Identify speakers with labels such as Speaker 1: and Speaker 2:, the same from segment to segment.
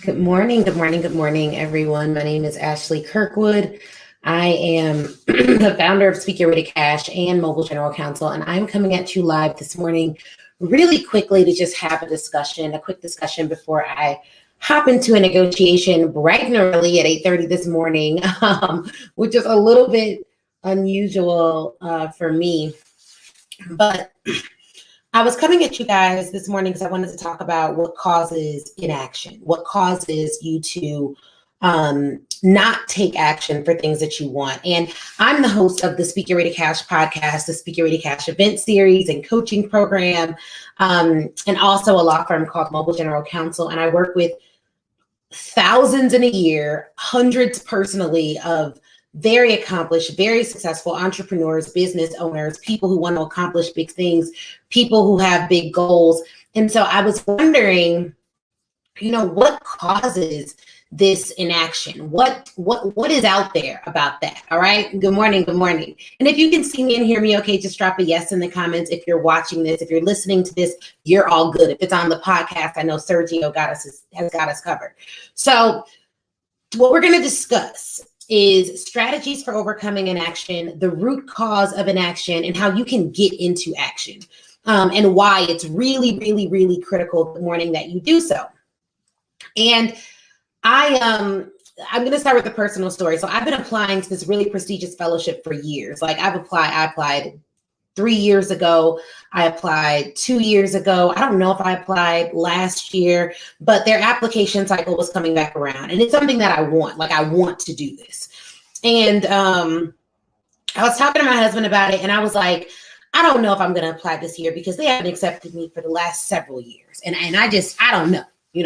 Speaker 1: Good morning, good morning, good morning, everyone. My name is Ashley Kirkwood. I am the founder of Speak Your Way to Cash and Mobile General Counsel, and I'm coming at you live this morning really quickly to just have a quick discussion before I hop into a negotiation bright and early at 8:30 this morning, which is a little bit unusual for me. But I was coming at you guys this morning because I wanted to talk about what causes inaction, what causes you to not take action for things that you want. And I'm the host of the Speak Your Way to Cash podcast, the Speak Your Way to Cash event series and coaching program, and also a law firm called Mobile General Counsel. And I work with thousands in a year, hundreds personally of very accomplished, very successful entrepreneurs, business owners, people who want to accomplish big things, people who have big goals. And so I was wondering, what causes this inaction? What is out there about that? All right. Good morning. Good morning. And if you can see me and hear me, okay, just drop a yes in the comments. If you're watching this, if you're listening to this, you're all good. If it's on the podcast, I know Sergio has got us covered. So what we're going to discuss is strategies for overcoming inaction, the root cause of inaction, and how you can get into action, and why it's really, really, really critical the morning that you do so. And I'm going to start with a personal story. So I've been applying to this really prestigious fellowship for years. Like I applied 3 years ago. I applied 2 years ago. I don't know if I applied last year, but their application cycle was coming back around. And it's something that I want. Like I want to do this. And I was talking to my husband about it, and I was like, I don't know if I'm going to apply this year because they haven't accepted me for the last several years. And I don't know.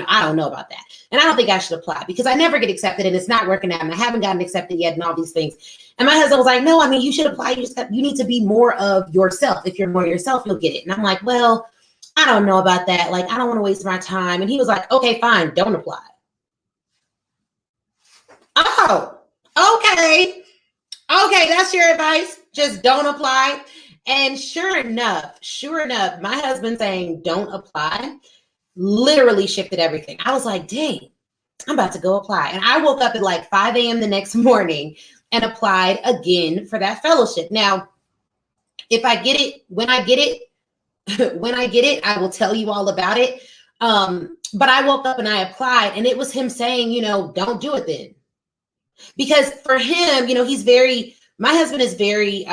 Speaker 1: I don't know about that. And I don't think I should apply because I never get accepted and it's not working out and I haven't gotten accepted yet and all these things. And my husband was like, no, I mean, you should apply. You need to be more of yourself. If you're more yourself, you'll get it. And I'm like, well, I don't know about that. Like, I don't want to waste my time. And he was like, okay, fine. Don't apply. Oh, okay. Okay. That's your advice. Just don't apply. And sure enough, my husband saying don't apply literally shifted everything. I was like, dang, I'm about to go apply. And I woke up at like 5 a.m. the next morning and applied again for that fellowship. Now, if I get it, when I get it, I will tell you all about it. But I woke up and I applied, and it was him saying, don't do it then. Because for him, my husband is very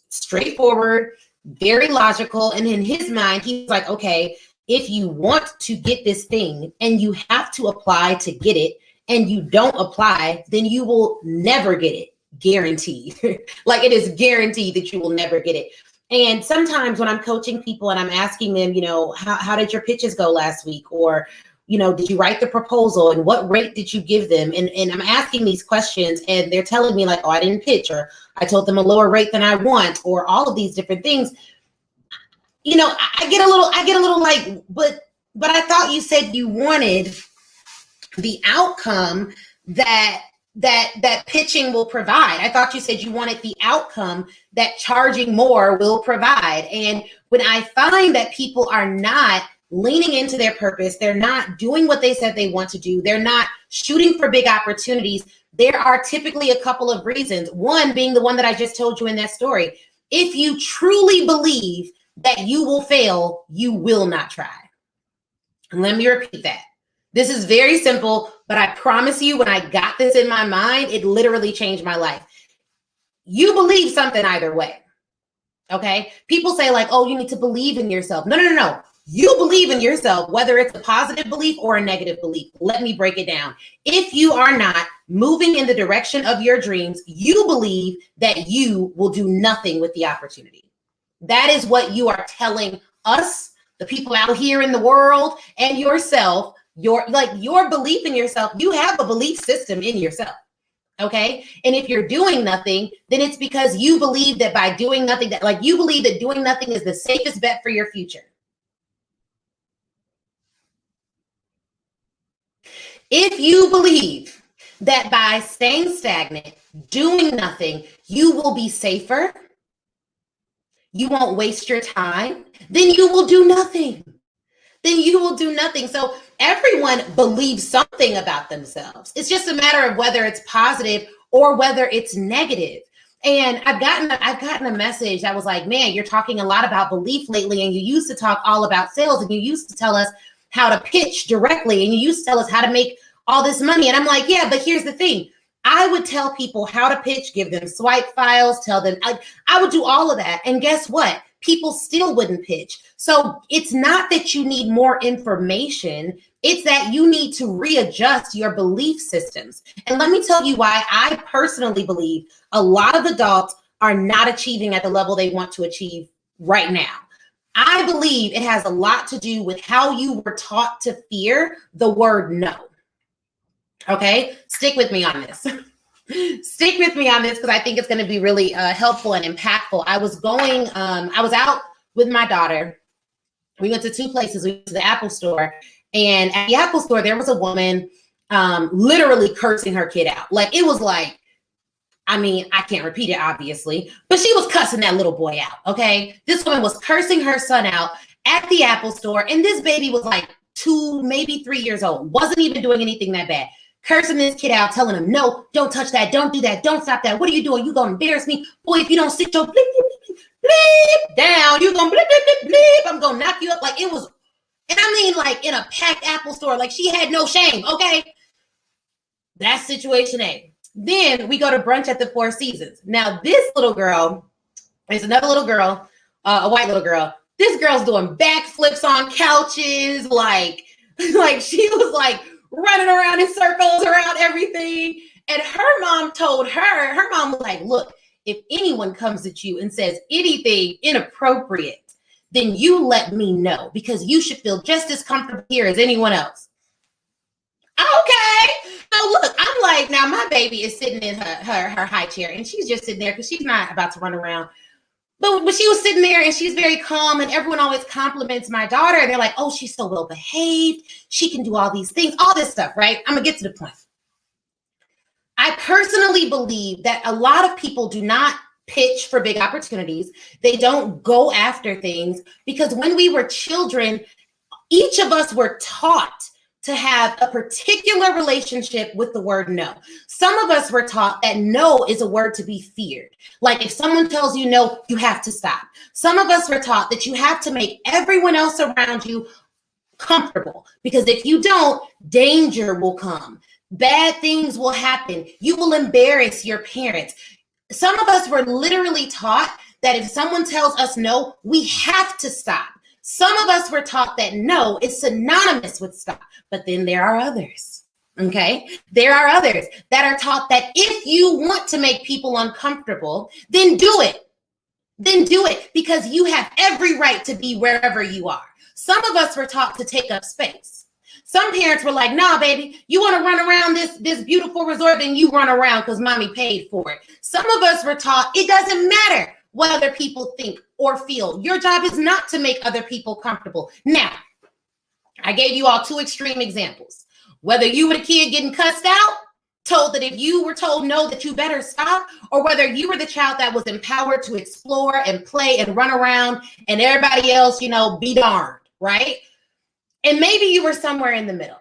Speaker 1: straightforward, very logical. And in his mind, he's like, okay, if you want to get this thing and you have to apply to get it and you don't apply, then you will never get it. Guaranteed. Like it is guaranteed that you will never get it. And sometimes when I'm coaching people and I'm asking them, how did your pitches go last week? Or, did you write the proposal and what rate did you give them? And I'm asking these questions and they're telling me like, oh, I didn't pitch, or I told them a lower rate than I want, or all of these different things. I get a little like, but I thought you said you wanted the outcome that pitching will provide. I thought you said you wanted the outcome that charging more will provide. And when I find that people are not leaning into their purpose, they're not doing what they said they want to do, they're not shooting for big opportunities, there are typically a couple of reasons. One being the one that I just told you in that story. If you truly believe that you will fail, you will not try. And let me repeat that. This is very simple, but I promise you, when I got this in my mind, it literally changed my life. You believe something either way. Okay. People say like, oh, you need to believe in yourself. No. You believe in yourself, whether it's a positive belief or a negative belief. Let me break it down. If you are not moving in the direction of your dreams, you believe that you will do nothing with the opportunity. That is what you are telling us, the people out here in the world, and yourself. Your belief in yourself. You have a belief system in yourself. Okay. And if you're doing nothing, then it's because you believe that by doing nothing, you believe that doing nothing is the safest bet for your future. If you believe that by staying stagnant, doing nothing, you will be safer, you won't waste your time, then you will do nothing. then you will do nothing. So everyone believes something about themselves. It's just a matter of whether it's positive or whether it's negative. And I've gotten a message that was like, man, you're talking a lot about belief lately, and you used to talk all about sales, and you used to tell us how to pitch directly, and you used to tell us how to make all this money. And I'm like, yeah, but here's the thing. I would tell people how to pitch, give them swipe files, tell them, I would do all of that. And guess what? People still wouldn't pitch. So it's not that you need more information. It's that you need to readjust your belief systems. And let me tell you why I personally believe a lot of adults are not achieving at the level they want to achieve right now. I believe it has a lot to do with how you were taught to fear the word no. Okay, stick with me on this. Stick with me on this because I think it's going to be really helpful and impactful. I was out with my daughter. We went to two places. We went to the Apple store, and at the Apple store, there was a woman literally cursing her kid out. Like, it was like, I mean, I can't repeat it, obviously, but she was cussing that little boy out, okay? This woman was cursing her son out at the Apple store, and this baby was like 2, maybe 3 years old, wasn't even doing anything that bad. Cursing this kid out, telling him, no, don't touch that, don't do that, don't stop that. What are you doing? You gonna embarrass me? Boy, if you don't sit your bleep, bleep, bleep down, you gonna bleep, bleep, bleep, bleep. I'm gonna knock you up. Like, it was, and I mean, like, in a packed Apple store, like, she had no shame, okay? That's situation A. Then we go to brunch at the Four Seasons. Now, this little girl is another little girl, a white little girl. This girl's doing backflips on couches, like she was like, running around in circles around everything. And her mom told her mom was like, look, if anyone comes at you and says anything inappropriate, then you let me know, because you should feel just as comfortable here as anyone else. Okay. So look, I'm like, now my baby is sitting in her high chair, and she's just sitting there because she's not about to run around. But she was sitting there, and she's very calm, and everyone always compliments my daughter. And they're like, oh, she's so well behaved. She can do all these things, all this stuff, right? I'm going to get to the point. I personally believe that a lot of people do not pitch for big opportunities. They don't go after things because when we were children, each of us were taught to have a particular relationship with the word no. Some of us were taught that no is a word to be feared. Like, if someone tells you no, you have to stop. Some of us were taught that you have to make everyone else around you comfortable, because if you don't, danger will come. Bad things will happen. You will embarrass your parents. Some of us were literally taught that if someone tells us no, we have to stop. Some of us were taught that no is synonymous with stop, but then there are others, okay? There are others that are taught that if you want to make people uncomfortable, then do it. Then do it, because you have every right to be wherever you are. Some of us were taught to take up space. Some parents were like, nah, baby, you want to run around this beautiful resort, then you run around because mommy paid for it. Some of us were taught it doesn't matter what other people think or feel. Your job is not to make other people comfortable. Now, I gave you all two extreme examples. Whether you were the kid getting cussed out, told that if you were told no, that you better stop, or whether you were the child that was empowered to explore and play and run around and everybody else, be darned, right? And maybe you were somewhere in the middle.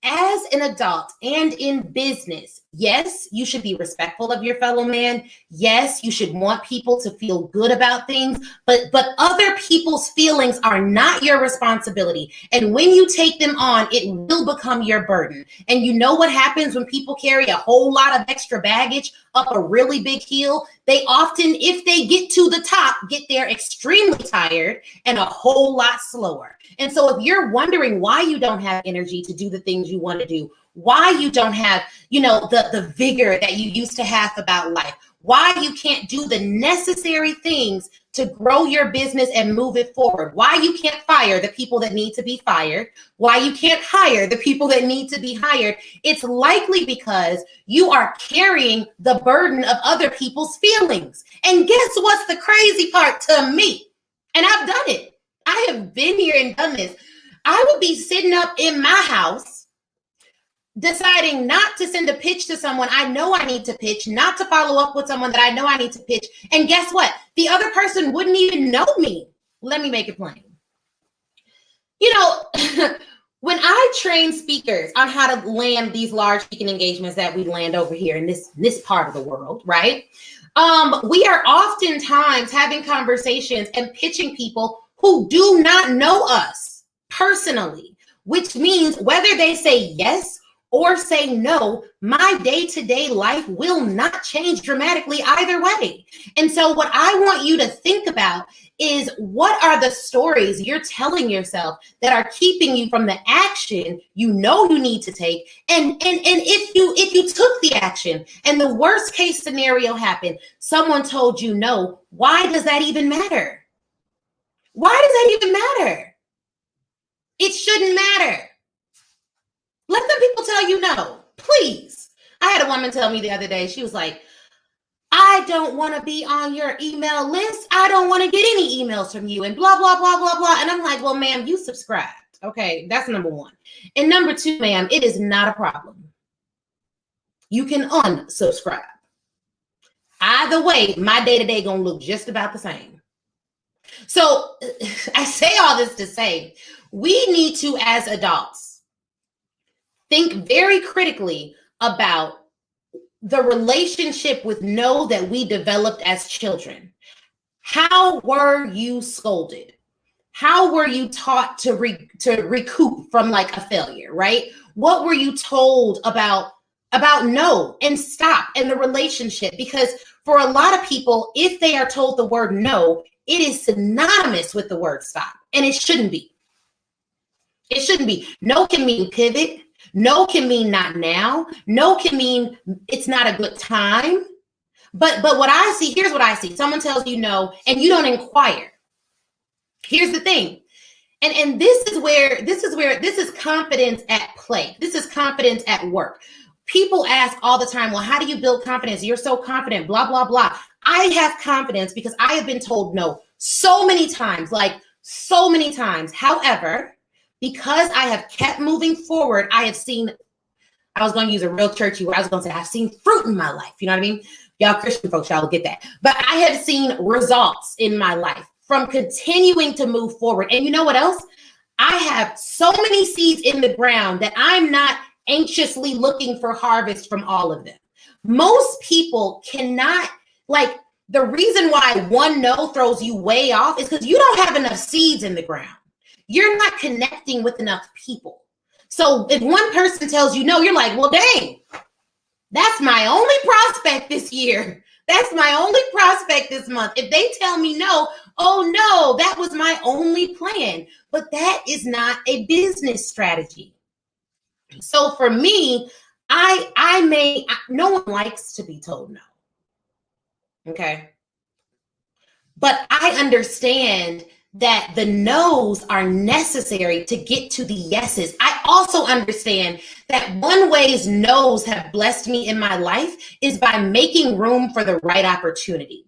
Speaker 1: As an adult and in business, yes, you should be respectful of your fellow man. Yes, you should want people to feel good about things, but other people's feelings are not your responsibility. And when you take them on, it will become your burden. And you know what happens when people carry a whole lot of extra baggage up a really big hill? They often, if they get to the top, get there extremely tired and a whole lot slower. And so if you're wondering why you don't have energy to do the things you want to do, why you don't have, the vigor that you used to have about life, why you can't do the necessary things to grow your business and move it forward, why you can't fire the people that need to be fired, why you can't hire the people that need to be hired, it's likely because you are carrying the burden of other people's feelings. And guess what's the crazy part to me? And I've done it. I have been here and done this. I would be sitting up in my house deciding not to send a pitch to someone I know I need to pitch, not to follow up with someone that I know I need to pitch. And guess what? The other person wouldn't even know me. Let me make it plain. You know, when I train speakers on how to land these large speaking engagements that we land over here in this part of the world, right? We are oftentimes having conversations and pitching people who do not know us personally, which means whether they say yes or say no, my day-to-day life will not change dramatically either way. And so what I want you to think about is, what are the stories you're telling yourself that are keeping you from the action you know you need to take? And if you took the action and the worst case scenario happened, someone told you no, why does that even matter? Why does that even matter? It shouldn't matter. Let them people tell you no, please. I had a woman tell me the other day, she was like, I don't want to be on your email list. I don't want to get any emails from you and blah, blah, blah, blah, blah. And I'm like, well, ma'am, you subscribed. Okay, that's number one. And number two, ma'am, it is not a problem. You can unsubscribe. Either way, my day-to-day gonna look just about the same. So I say all this to say, we need to, as adults, think very critically about the relationship with no that we developed as children. How were you scolded? How were you taught to recoup from like a failure, right? What were you told about no and stop in the relationship? Because for a lot of people, if they are told the word no, it is synonymous with the word stop, and it shouldn't be. It shouldn't be. No can mean pivot. No can mean not now. No can mean it's not a good time. But what I see, here's what I see. Someone tells you no and you don't inquire. Here's the thing. And this is confidence at play. This is confidence at work. People ask all the time, well, how do you build confidence? You're so confident, blah, blah, blah. I have confidence because I have been told no so many times, like so many times. However, because I have kept moving forward, I have seen, I was going to use a real churchy word. I was going to say, I've seen fruit in my life. You know what I mean? Y'all Christian folks, y'all will get that. But I have seen results in my life from continuing to move forward. And you know what else? I have so many seeds in the ground that I'm not anxiously looking for harvest from all of them. Most people cannot, like, the reason why one no throws you way off is because you don't have enough seeds in the ground. You're not connecting with enough people. So if one person tells you no, you're like, well, dang, that's my only prospect this year. That's my only prospect this month. If they tell me no, oh no, that was my only plan. But that is not a business strategy. So for me, no one likes to be told no. Okay. But I understand that the no's are necessary to get to the yeses. I also understand that one ways no's have blessed me in my life is by making room for the right opportunity.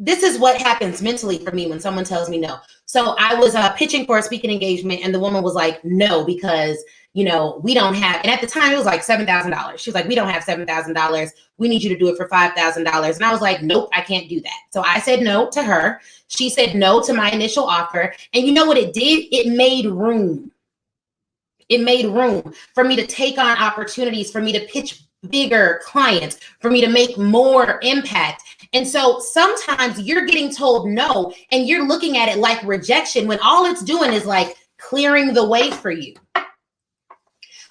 Speaker 1: This is what happens mentally for me when someone tells me no. So I was pitching for a speaking engagement and the woman was like, no, because we don't have, and at the time it was like $7,000. She was like, we don't have $7,000. We need you to do it for $5,000. And I was like, nope, I can't do that. So I said no to her. She said no to my initial offer. And you know what it did? It made room. It made room for me to take on opportunities, for me to pitch bigger clients, for me to make more impact. And so sometimes you're getting told no, and you're looking at it like rejection when all it's doing is like clearing the way for you.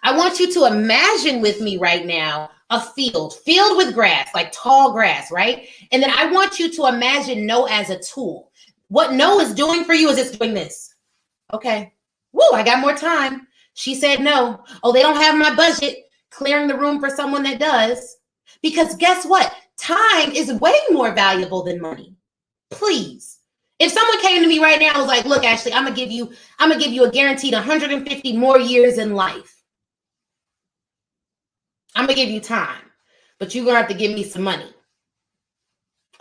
Speaker 1: I want you to imagine with me right now a field with grass, like tall grass, right? And then I want you to imagine no as a tool. What no is doing for you is it's doing this. Okay. Woo, I got more time. She said no. Oh, they don't have my budget. Clearing the room for someone that does. Because guess what? Time is way more valuable than money. Please. If someone came to me right now and was like, look, Ashley, I'm gonna give you a guaranteed 150 more years in life. I'm gonna give you time, but you're gonna have to give me some money.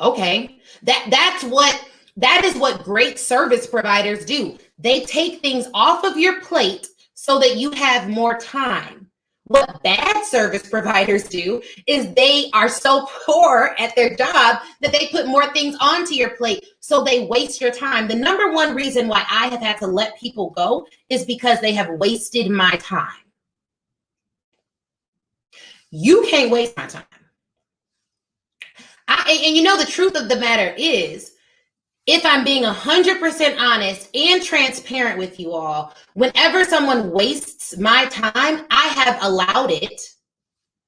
Speaker 1: Okay. That is what great service providers do. They take things off of your plate so that you have more time. What bad service providers do is they are so poor at their job that they put more things onto your plate So they waste your time. The number one reason why I have had to let people go is because they have wasted my time. You can't waste my time. And you know, the truth of the matter is, if I'm being 100% honest and transparent with you all, whenever someone wastes my time, I have allowed it,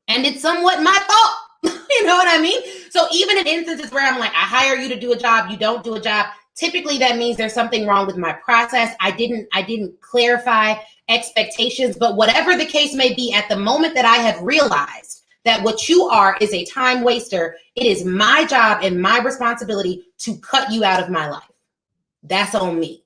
Speaker 1: and it's somewhat my fault. You know what I mean? So even in instances where I'm like, I hire you to do a job, you don't do a job, typically that means there's something wrong with my process. I didn't clarify expectations, but whatever the case may be, at the moment that I have realized that what you are is a time waster, it is my job and my responsibility to cut you out of my life. That's on me.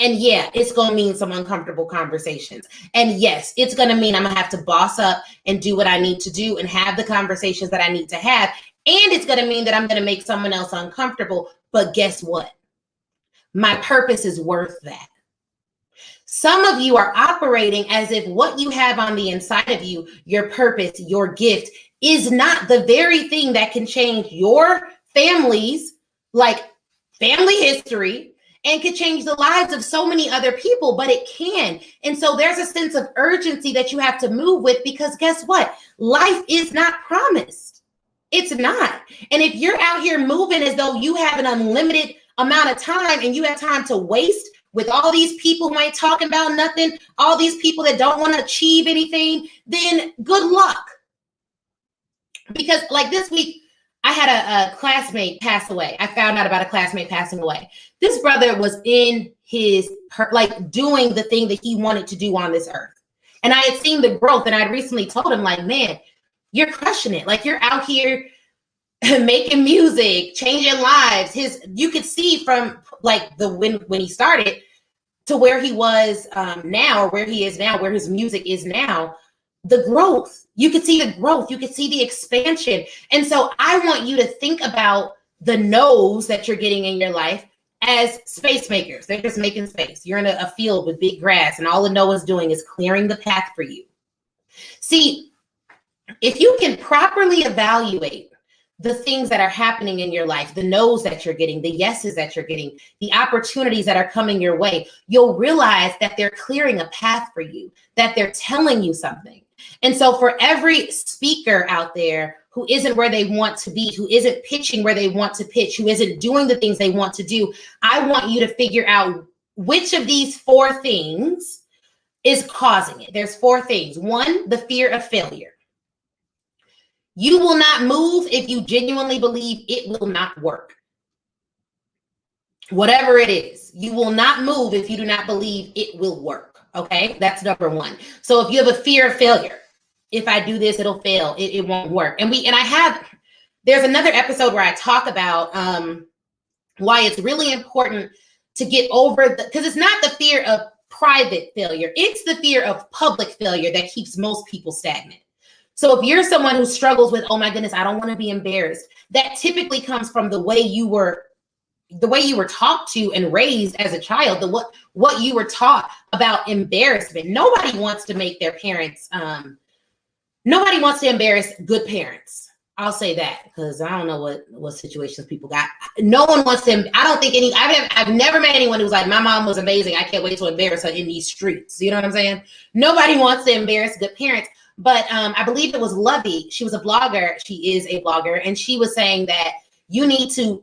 Speaker 1: And yeah, it's going to mean some uncomfortable conversations. And yes, it's going to mean I'm going to have to boss up and do what I need to do and have the conversations that I need to have. And it's going to mean that I'm going to make someone else uncomfortable. But guess what? My purpose is worth that. Some of you are operating as if what you have on the inside of you, your purpose, your gift, is not the very thing that can change your family's, like, family history, and could change the lives of so many other people, but it can. And so there's a sense of urgency that you have to move with, because guess what? Life is not promised. It's not. And if you're out here moving as though you have an unlimited amount of time and you have time to waste with all these people who ain't talking about nothing, all these people that don't want to achieve anything, then good luck. Because like this week, I had a classmate pass away. I found out about a classmate passing away. This brother was in his, like, doing the thing that he wanted to do on this earth. And I had seen the growth, and I recently told him, like, man, you're crushing it. Like, you're out here making music, changing lives. You could see from like when he started to where he was now, or where he is now, where his music is now, the growth. You could see the growth. You could see the expansion. And so I want you to think about the no's that you're getting in your life as space makers. They're just making space. You're in a field with big grass, and all the no is doing is clearing the path for you. See, if you can properly evaluate the things that are happening in your life, the no's that you're getting, the yeses that you're getting, the opportunities that are coming your way, you'll realize that they're clearing a path for you, that they're telling you something. And so for every speaker out there who isn't where they want to be, who isn't pitching where they want to pitch, who isn't doing the things they want to do, I want you to figure out which of these 4 things is causing it. There's 4 things. 1, the fear of failure. You will not move if you genuinely believe it will not work. Whatever it is, you will not move if you do not believe it will work. Okay, that's number 1. So if you have a fear of failure, if I do this, it'll fail. It won't work. There's another episode where I talk about why it's really important to get over because it's not the fear of private failure. It's the fear of public failure that keeps most people stagnant. So if you're someone who struggles with, oh my goodness, I don't want to be embarrassed, that typically comes from the way you were talked to and raised as a child, what you were taught about embarrassment. Nobody wants to make their parents, nobody wants to embarrass good parents. I'll say that because I don't know what situations people got. No one wants to, I've never met anyone who's like, my mom was amazing, I can't wait to embarrass her in these streets. You know what I'm saying? Nobody wants to embarrass good parents. But I believe it was Lovey. She was a blogger. She is a blogger. And she was saying that you need to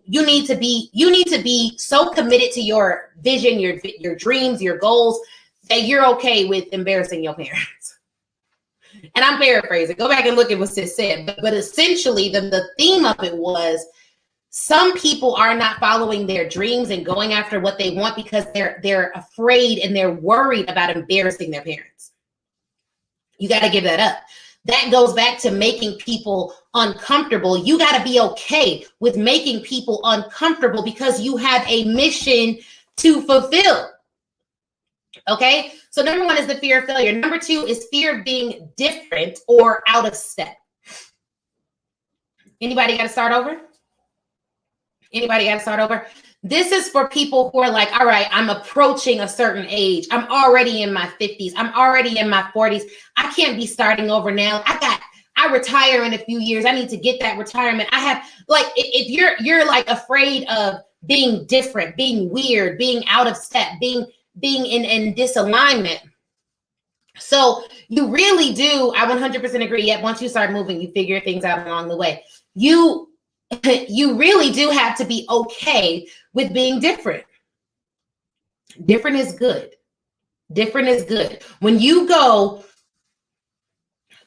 Speaker 1: be so committed to your vision, your dreams, your goals, that you're okay with embarrassing your parents. And I'm paraphrasing. Go back and look at what sis said. But essentially, the theme of it was some people are not following their dreams and going after what they want because they're afraid and they're worried about embarrassing their parents. You got to give that up. That goes back to making people uncomfortable. You got to be okay with making people uncomfortable because you have a mission to fulfill. Okay. So number 1 is the fear of failure. Number 2 is fear of being different or out of step. Anybody got to start over? This is for people who are like, all right, I'm approaching a certain age. I'm already in my 50s. I'm already in my 40s. I can't be starting over now. I retire in a few years. I need to get that retirement. I have, like, if you're like afraid of being different, being weird, being out of step, being in disalignment. So you really do, I 100% agree. Yet once you start moving, you figure things out along the way. You really do have to be okay with being different. Different is good. Different is good. When you go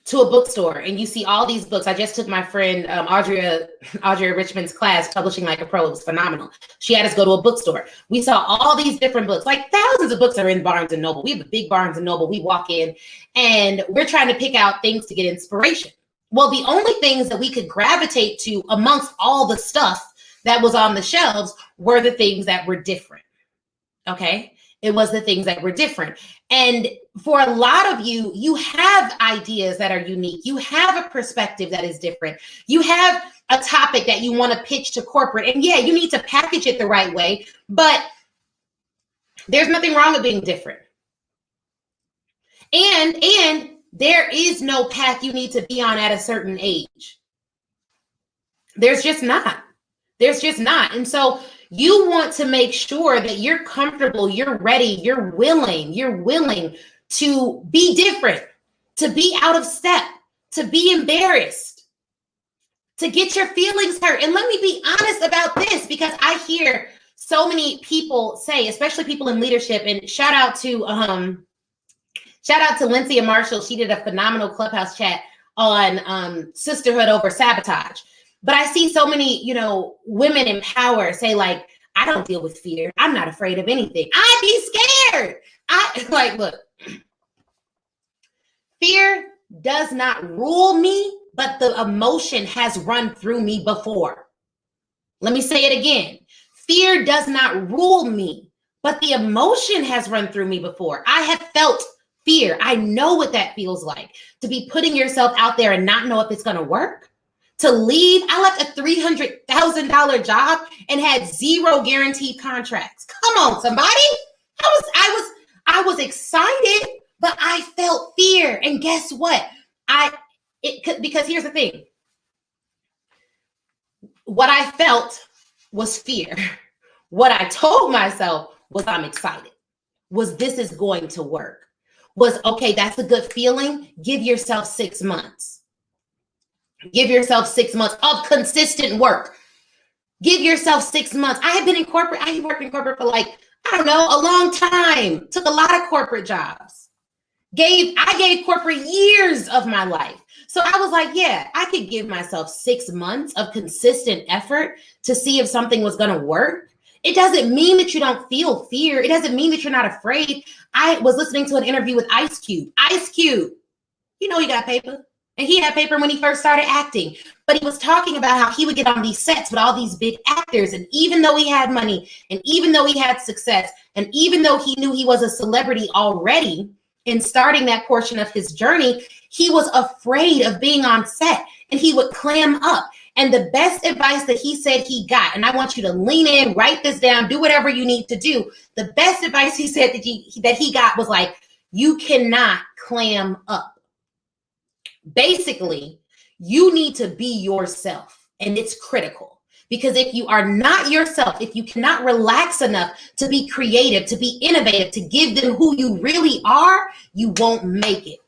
Speaker 1: to a bookstore and you see all these books, I just took my friend Audrey Richmond's class, Publishing Like a Pro. It was phenomenal. She had us go to a bookstore. We saw all these different books, like thousands of books are in Barnes and Noble. We have a big Barnes and Noble. We walk in and we're trying to pick out things to get inspiration. Well, the only things that we could gravitate to amongst all the stuff that was on the shelves were the things that were different. Okay. It was the things that were different. And for a lot of you, you have ideas that are unique. You have a perspective that is different. You have a topic that you want to pitch to corporate. And yeah, you need to package it the right way, but there's nothing wrong with being different. And there is no path you need to be on at a certain age. There's just not. There's just not. And so you want to make sure that you're comfortable, you're ready, you're willing to be different, to be out of step, to be embarrassed, to get your feelings hurt. And let me be honest about this, because I hear so many people say, especially people in leadership, and shout out to Lindsay and Marshall. She did a phenomenal Clubhouse chat on sisterhood over sabotage. But I see so many, women in power say, like, I don't deal with fear. I'm not afraid of anything. I'd be scared. Look, fear does not rule me, but the emotion has run through me before. Let me say it again. Fear does not rule me, but the emotion has run through me before. I have felt fear. I know what that feels like, to be putting yourself out there and not know if it's going to work. To leave, I left a $300,000 job and had 0 guaranteed contracts. Come on, somebody. I was excited, but I felt fear. And guess what? Because here's the thing. What I felt was fear. What I told myself was I'm excited. Was this is going to work. Was, okay, that's a good feeling. Give yourself 6 months. Give yourself 6 months of consistent work. Give yourself 6 months. I have been in corporate. I worked in corporate for a long time. Took a lot of corporate jobs. I gave corporate years of my life. So I was like, yeah, I could give myself 6 months of consistent effort to see if something was going to work. It doesn't mean that you don't feel fear. It doesn't mean that you're not afraid. I was listening to an interview with Ice Cube. Ice Cube, he got paper. And he had paper when he first started acting. But he was talking about how he would get on these sets with all these big actors. And even though he had money, and even though he had success, and even though he knew he was a celebrity already in starting that portion of his journey, he was afraid of being on set and he would clam up. And the best advice that he said he got, and I want you to lean in, write this down, do whatever you need to do. The best advice he said that he got was like, you cannot clam up. Basically, you need to be yourself, and it's critical, because if you are not yourself, if you cannot relax enough to be creative, to be innovative, to give them who you really are, you won't make it.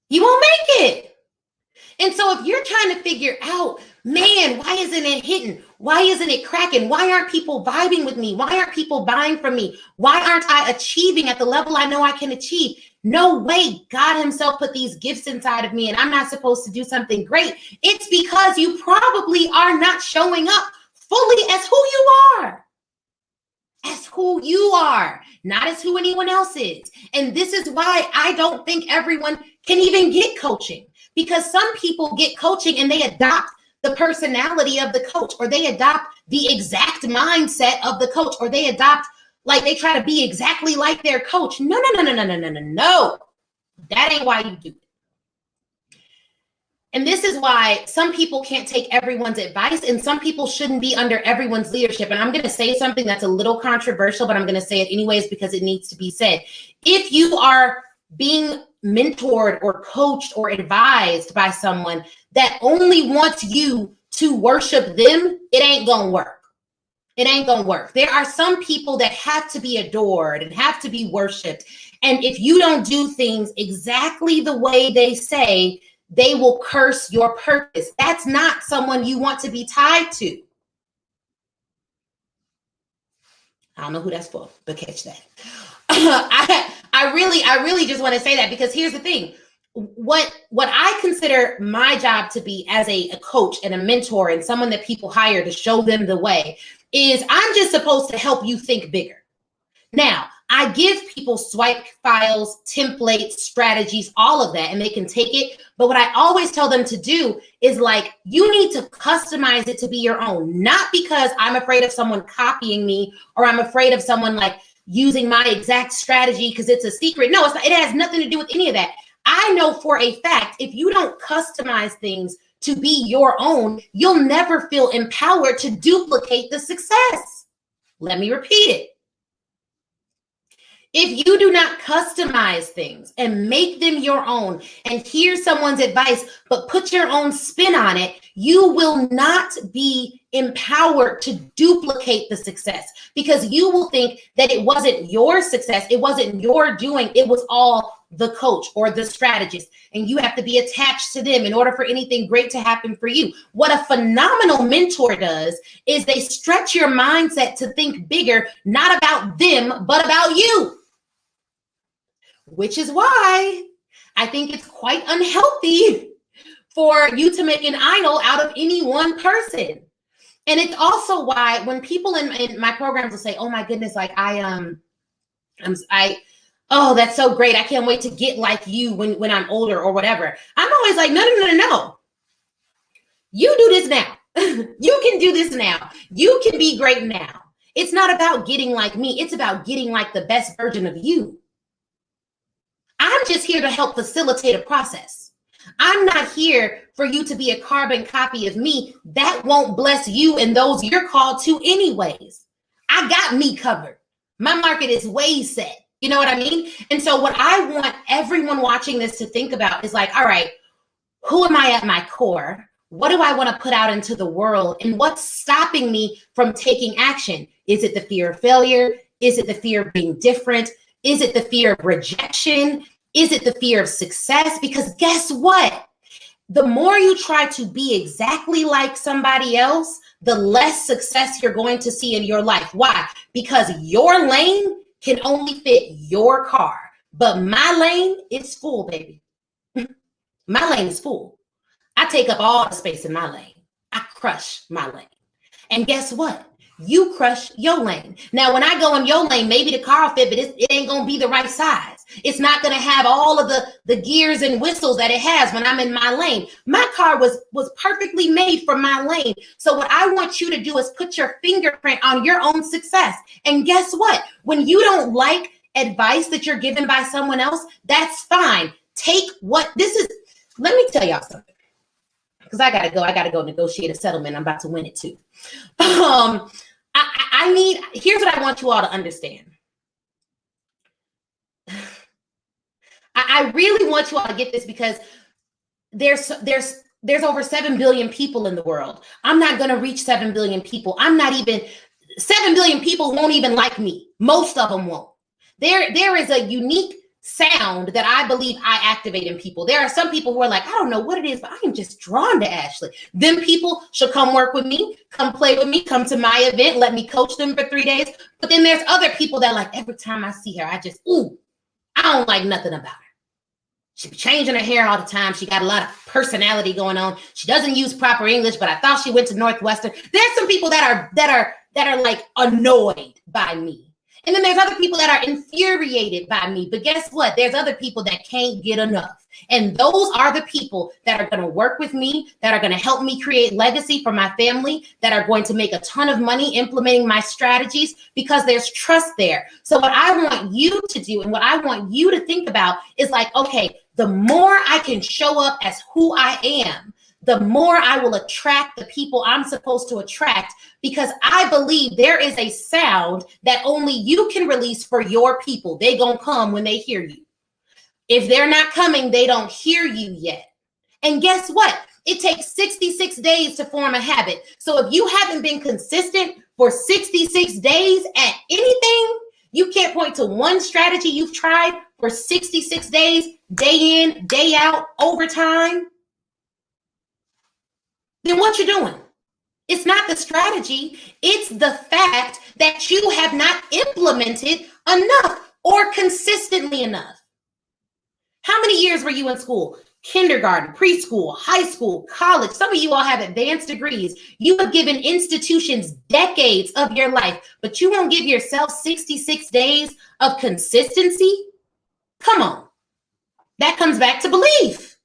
Speaker 1: You won't make it. And so if you're trying to figure out, man, why isn't it hitting? Why isn't it cracking? Why aren't people vibing with me? Why aren't people buying from me? Why aren't I achieving at the level I know I can achieve? No way God himself put these gifts inside of me and I'm not supposed to do something great. It's because you probably are not showing up fully as who you are. As who you are, not as who anyone else is. And this is why I don't think everyone can even get coaching, because some people get coaching and they adopt the personality of the coach, or they adopt the exact mindset of the coach, or they adopt, like, they try to be exactly like their coach. No. That ain't why you do it. And this is why some people can't take everyone's advice, and some people shouldn't be under everyone's leadership. And I'm going to say something that's a little controversial, but I'm going to say it anyways because it needs to be said. If you are being mentored or coached or advised by someone that only wants you to worship them, it ain't gonna work. It ain't gonna work. There are some people that have to be adored and have to be worshiped. And if you don't do things exactly the way they say, they will curse your purpose. That's not someone you want to be tied to. I don't know who that's for, but catch that. I really just want to say that, because here's the thing. What I consider my job to be as a coach and a mentor and someone that people hire to show them the way is I'm just supposed to help you think bigger. Now, I give people swipe files, templates, strategies, all of that, and they can take it. But what I always tell them to do is, like, you need to customize it to be your own, not because I'm afraid of someone copying me or I'm afraid of someone like using my exact strategy because it's a secret. No, it's not, it has nothing to do with any of that. I know for a fact, if you don't customize things to be your own, you'll never feel empowered to duplicate the success. Let me repeat it. If you do not customize things and make them your own and hear someone's advice, but put your own spin on it, you will not be empowered to duplicate the success, because you will think that it wasn't your success, it wasn't your doing, it was all the coach or the strategist, and you have to be attached to them in order for anything great to happen for you. What a phenomenal mentor does is they stretch your mindset to think bigger, not about them, but about you. Which is why I think it's quite unhealthy for you to make an idol out of any one person. And it's also why when people in my programs will say, oh my goodness, like oh, that's so great, I can't wait to get like you when I'm older or whatever. I'm always like, no. You do this now. You can do this now. You can be great now. It's not about getting like me. It's about getting like the best version of you. I'm just here to help facilitate a process. I'm not here for you to be a carbon copy of me. That won't bless you and those you're called to anyways. I got me covered. My market is way set. You know what I mean? And so what I want everyone watching this to think about is like, all right, who am I at my core? What do I want to put out into the world? And what's stopping me from taking action? Is it the fear of failure? Is it the fear of being different? Is it the fear of rejection? Is it the fear of success? Because guess what? The more you try to be exactly like somebody else, the less success you're going to see in your life. Why? Because your lane can only fit your car, but my lane is full, baby. My lane is full. I take up all the space in my lane. I crush my lane. And guess what? You crush your lane. Now, when I go in your lane, maybe the car will fit, but it ain't going to be the right size. It's not going to have all of the gears and whistles that it has when I'm in my lane. My car was perfectly made for my lane. So what I want you to do is put your fingerprint on your own success. And guess what? When you don't like advice that you're given by someone else, that's fine. Take what this is. Let me tell y'all something. Because I gotta go negotiate a settlement. I'm about to win it too. Here's what I want you all to understand. I really want you all to get this, because there's over 7 billion people in the world. I'm not going to reach 7 billion people. 7 billion people won't even like me. Most of them won't. There is a unique sound that I believe I activate in people. There are some people who are like, I don't know what it is, but I am just drawn to Ashley. Them people should come work with me, come play with me, come to my event, let me coach them for 3 days. But then there's other people that, like, every time I see her, I don't like nothing about her. She be changing her hair all the time. She got a lot of personality going on. She doesn't use proper English, but I thought she went to Northwestern. There's some people that are like annoyed by me. And then there's other people that are infuriated by me. But guess what? There's other people that can't get enough. And those are the people that are going to work with me, that are going to help me create legacy for my family, that are going to make a ton of money implementing my strategies, because there's trust there. So what I want you to do and what I want you to think about is like, okay, the more I can show up as who I am, the more I will attract the people I'm supposed to attract, because I believe there is a sound that only you can release for your people. They gonna come when they hear you. If they're not coming, they don't hear you yet. And guess what? It takes 66 days to form a habit. So if you haven't been consistent for 66 days at anything, you can't point to one strategy you've tried for 66 days, day in, day out, overtime, then what you doing? It's not the strategy. It's the fact that you have not implemented enough or consistently enough. How many years were you in school? Kindergarten, preschool, high school, college. Some of you all have advanced degrees. You have given institutions decades of your life, but you won't give yourself 66 days of consistency? Come on. That comes back to belief.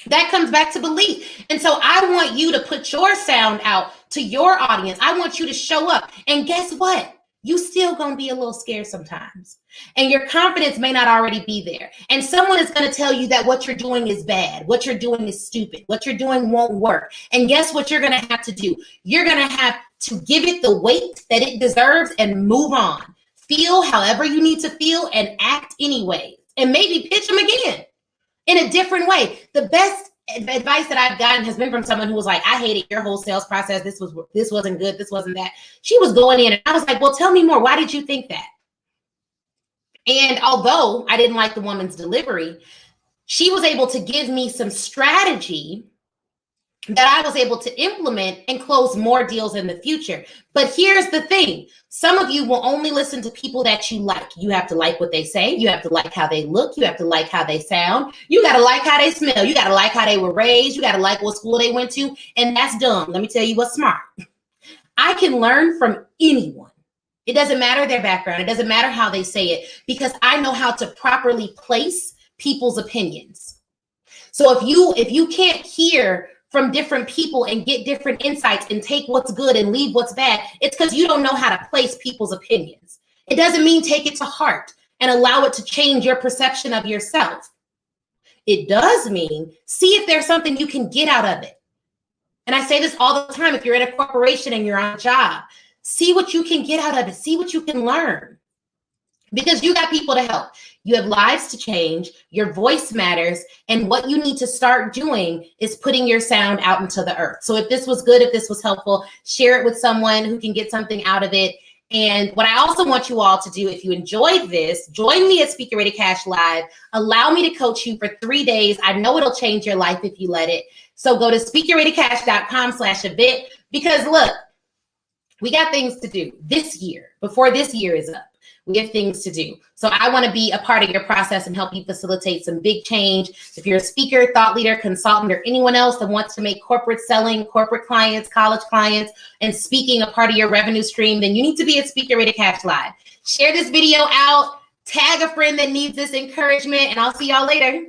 Speaker 1: That comes back to belief. And so I want you to put your sound out to your audience. I want you to show up. And guess what? You still gonna be a little scared sometimes. And your confidence may not already be there. And someone is gonna tell you that what you're doing is bad. What you're doing is stupid. What you're doing won't work. And guess what you're gonna have to do? You're gonna have to give it the weight that it deserves and move on. Feel however you need to feel and act anyway. And maybe pitch them again in a different way. The best advice that I've gotten has been from someone who was like, I hated your whole sales process. This wasn't good. This wasn't that. She was going in and I was like, well, tell me more. Why did you think that? And although I didn't like the woman's delivery, she was able to give me some strategy that I was able to implement and close more deals in the future. But here's the thing. Some of you will only listen to people that you like. You have to like what they say. You have to like how they look. You have to like how they sound. You got to like how they smell. You got to like how they were raised. You got to like what school they went to. And that's dumb. Let me tell you what's smart. I can learn from anyone. It doesn't matter their background. It doesn't matter how they say it, because I know how to properly place people's opinions. So if you can't hear from different people and get different insights and take what's good and leave what's bad, it's because you don't know how to place people's opinions. It doesn't mean take it to heart and allow it to change your perception of yourself. It does mean see if there's something you can get out of it. And I say this all the time. If you're in a corporation and you're on a job, see what you can get out of it. See what you can learn. Because you got people to help. You have lives to change. Your voice matters. And what you need to start doing is putting your sound out into the earth. So if this was good, if this was helpful, share it with someone who can get something out of it. And what I also want you all to do, if you enjoyed this, join me at Speaker Ready Cash Live. Allow me to coach you for 3 days. I know it'll change your life if you let it. So go to speakerreadycash.com/event, because look, we got things to do this year before this year is up. We have things to do. So I want to be a part of your process and help you facilitate some big change. If you're a speaker, thought leader, consultant, or anyone else that wants to make corporate selling, corporate clients, college clients, and speaking a part of your revenue stream, then you need to be at Speaker Ready Cash Live. Share this video out, tag a friend that needs this encouragement, and I'll see y'all later.